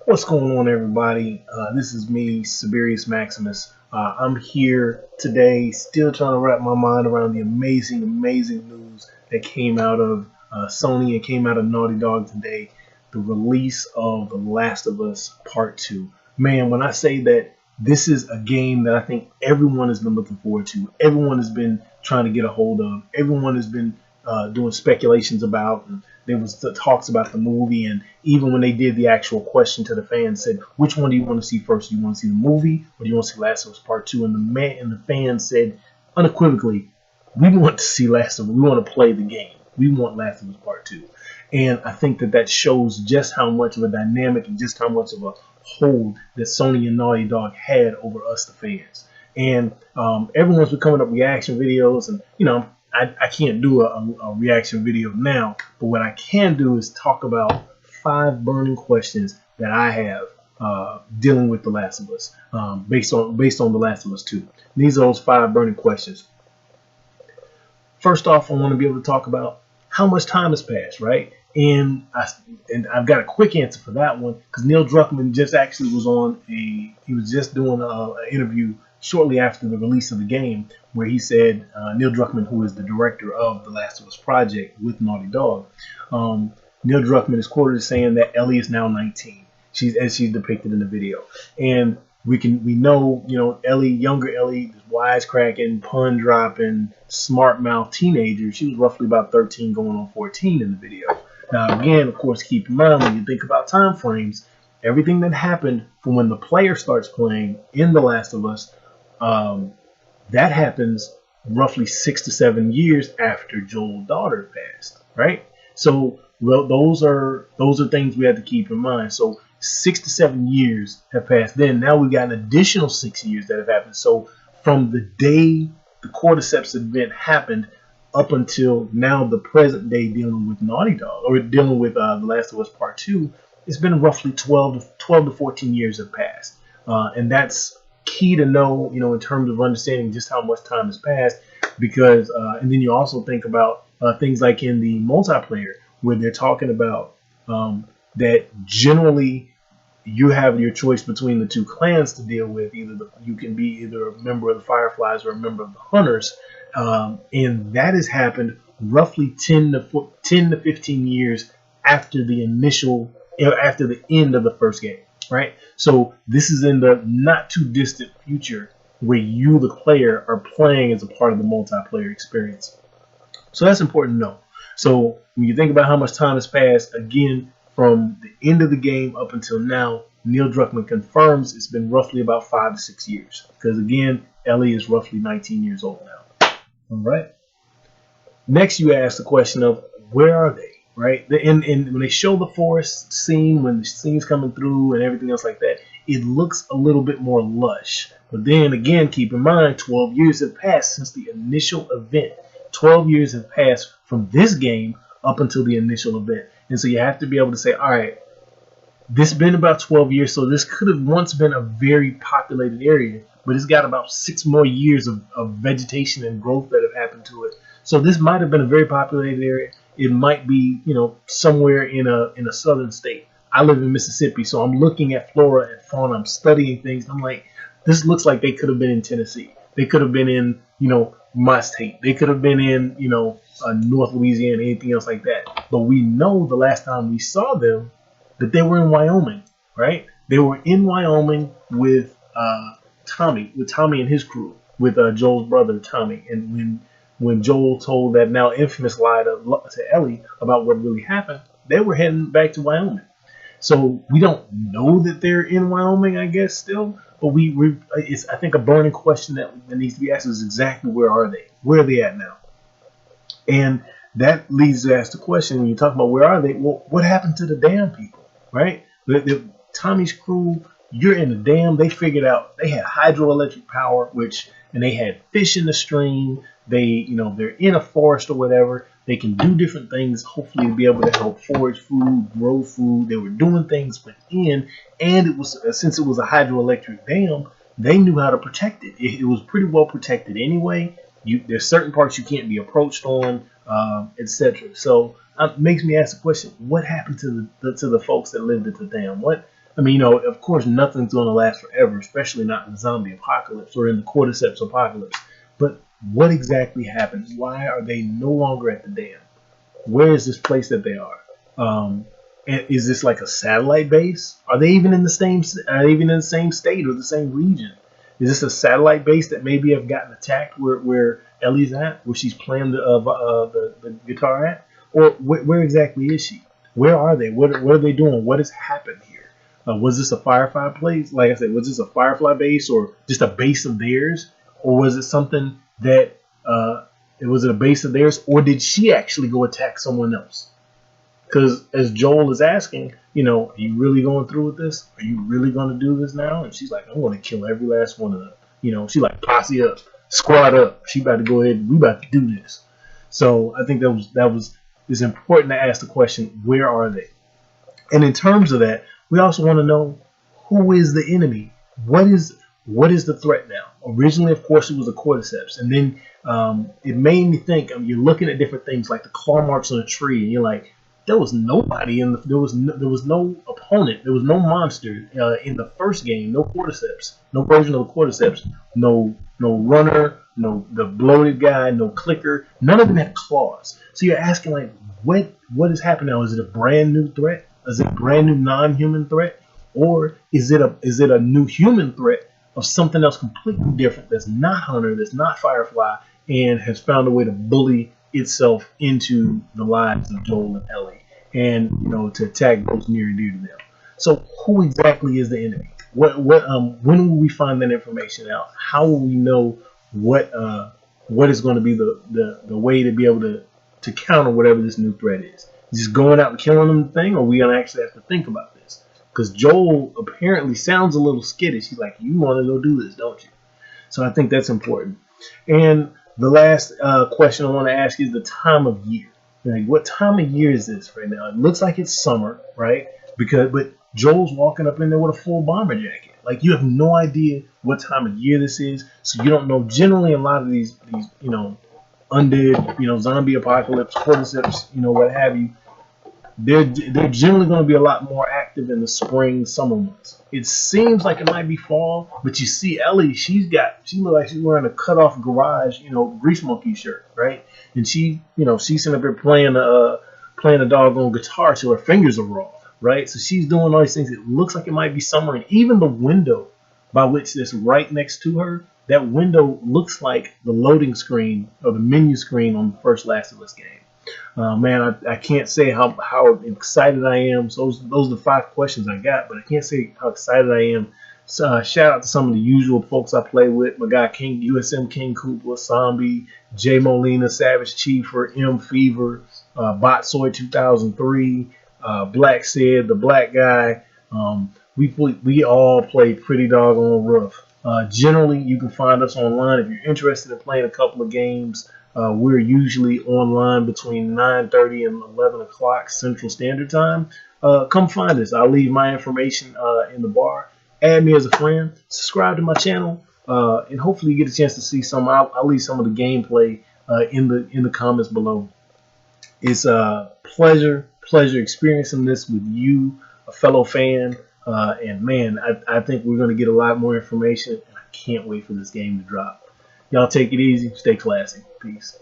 What's going on, everybody? This is me, Siberius Maximus. I'm here today, still trying to wrap my mind around the amazing news that came out of Sony and came out of Naughty Dog today. The release of The Last of Us Part 2. Man, when I say that this is a game that I think everyone has been looking forward to, everyone has been trying to get a hold of, everyone has been doing speculations about, and there was the talks about the movie, and even when they did the actual question to the fans, said, which one do you want to see first? Do you want to see the movie or do you want to see Last of Us Part 2? And the fans said unequivocally, we want to see Last of Us. We want to play the game. We want Last of Us Part 2. And I think that shows just how much of a dynamic and just how much of a hold that Sony and Naughty Dog had over us, the fans. And everyone's been coming up with reaction videos, and I can't do a reaction video now, but what I can do is talk about 5 burning questions that I have dealing with The Last of Us, based on The Last of Us 2. These are those 5 burning questions. First off, I want to be able to talk about how much time has passed, right? And I've got a quick answer for that one because Neil Druckmann just actually was on he was just doing an interview shortly after the release of the game where he said, Neil Druckmann, who is the director of the Last of Us project with Naughty Dog, Neil Druckmann is quoted as saying that Ellie is now 19. She's depicted in the video, and we know, Ellie, younger Ellie, wisecracking, pun dropping, smart mouth teenager. She was roughly about 13 going on 14 in the video. Now, again, of course, keep in mind when you think about time frames, everything that happened from when the player starts playing in The Last of Us, that happens roughly 6 to 7 years after Joel's daughter passed, right? So, well, those are things we have to keep in mind. So 6 to 7 years have passed. Then now we've got an additional 6 years that have happened. So from the day the cordyceps event happened up until now, the present day, dealing with Naughty Dog or dealing with The Last of Us Part 2, it's been roughly 12 to 14 years have passed, and that's key to know, in terms of understanding just how much time has passed. Because and then you also think about things like in the multiplayer where they're talking about that generally you have your choice between the two clans to deal with. You can be either a member of the Fireflies or a member of the Hunters, and that has happened roughly 10 to 15 years after the after the end of the first game, right? So this is in the not too distant future where you, the player, are playing as a part of the multiplayer experience. So that's important to know. So when you think about how much time has passed, again, from the end of the game up until now, Neil Druckmann confirms it's been roughly about 5 to 6 years. Because again, Ellie is roughly 19 years old now. All right. Next, you ask the question of where are they, right? And when they show the forest scene, when the scene's coming through and everything else like that, it looks a little bit more lush. But then again, keep in mind, 12 years have passed since the initial event. 12 years have passed from this game up until the initial event. And so you have to be able to say, all right, this has been about 12 years, so this could have once been a very populated area, but it's got about 6 more years of vegetation and growth that have happened to it. So this might have been a very populated area. It might be, somewhere in a southern state. I live in Mississippi, so I'm looking at flora and fauna. I'm studying things. I'm like, this looks like they could have been in Tennessee. They could have been in, my state. They could have been in, North Louisiana, anything else like that. But we know the last time we saw them that they were in Wyoming, right? They were in Wyoming with Tommy and his crew, with Joel's brother Tommy. And when Joel told that now infamous lie to Ellie about what really happened, they were heading back to Wyoming. So we don't know that they're in Wyoming, I guess, still. But it's, I think, a burning question that needs to be asked is exactly where are they? Where are they at now? And that leads to ask the question, when you talk about where are they, well, what happened to the dam people, right? Tommy's crew, you're in the dam. They figured out they had hydroelectric power, and they had fish in the stream. They're in a forest or whatever. They can do different things, hopefully to be able to help forage food, grow food. They were doing things within, and it was, since it was a hydroelectric dam, they knew how to protect it. It was pretty well protected anyway. There's certain parts you can't be approached on, etc. So it makes me ask the question: what happened to the folks that lived at the dam? I mean, you know, of course, nothing's going to last forever, especially not in the zombie apocalypse or in the cordyceps apocalypse. But what exactly happens? Why are they no longer at the dam? Where is this place that they are? Um, and is this like a satellite base? Are they even in the same? Are they even in the same state or the same region? Is this a satellite base that maybe have gotten attacked where Ellie's at, where she's playing the guitar at, or where exactly is she? Where are they? What are they doing? What has happened here? Was this a Firefly place? Like I said, was this a Firefly base or just a base of theirs, or was it something that it was a base of theirs, or did she actually go attack someone else? Because as Joel is asking, you know, are you really going through with this? Are you really going to do this now? And she's like, I'm going to kill every last one of them. You know, she like posse up, squad up. She about to go ahead. We about to do this. So I think that was it's important to ask the question, where are they? And in terms of that, we also want to know, who is the enemy? What is the threat now? Originally, of course, it was the cordyceps, and then it made me think. You're looking at different things like the claw marks on a tree, and you're like, there was nobody in the there was no opponent, there was no monster in the first game, no cordyceps, no version of the cordyceps, no runner, no the bloated guy, no clicker, none of them had claws. So you're asking like, what is happening now? Is it a brand new threat? Is it a brand new non-human threat, or is it a new human threat of something else completely different that's not Hunter, that's not Firefly, and has found a way to bully itself into the lives of Joel and Ellie, and you know, to attack those near and dear to them. So who exactly is the enemy? When will we find that information out? How will we know what is going to be the way to be able to counter whatever this new threat is? Just going out and killing them thing, or are we gonna actually have to think about this? Because Joel apparently sounds a little skittish. He's like, "You want to go do this, don't you?" So I think that's important. And the last question I want to ask is the time of year. Like, what time of year is this right now? It looks like it's summer, right? But Joel's walking up in there with a full bomber jacket. Like, you have no idea what time of year this is, so you don't know. Generally, a lot of these undead, zombie apocalypse, cordyceps, what have you, they're generally going to be a lot more active in the spring, summer months. It seems like it might be fall, but you see Ellie, she looks like she's wearing a cut off garage, Grease Monkey shirt, right? And she's sitting up there playing a doggone guitar till her fingers are raw, right? So she's doing all these things. It looks like it might be summer, and even the window by which that's right next to her, that window looks like the loading screen or the menu screen on the first Last of Us game. Man, I can't say how excited I am. So those are the 5 questions I got, but I can't say how excited I am. So, shout out to some of the usual folks I play with. My guy King USM King Koopa, Zombie, J Molina, Savage Chiefer, M Fever, Botsoy 2003, Black Sid, the Black Guy. We all play pretty doggone rough. Generally, you can find us online if you're interested in playing a couple of games. We're usually online between 9:30 and 11 o'clock Central Standard Time. Come find us. I'll leave my information in the bar. Add me as a friend. Subscribe to my channel, and hopefully you get a chance to see some. I'll leave some of the gameplay in the comments below. It's a pleasure experiencing this with you, a fellow fan. And man, I think we're going to get a lot more information, and I can't wait for this game to drop. Y'all take it easy. Stay classy. Peace.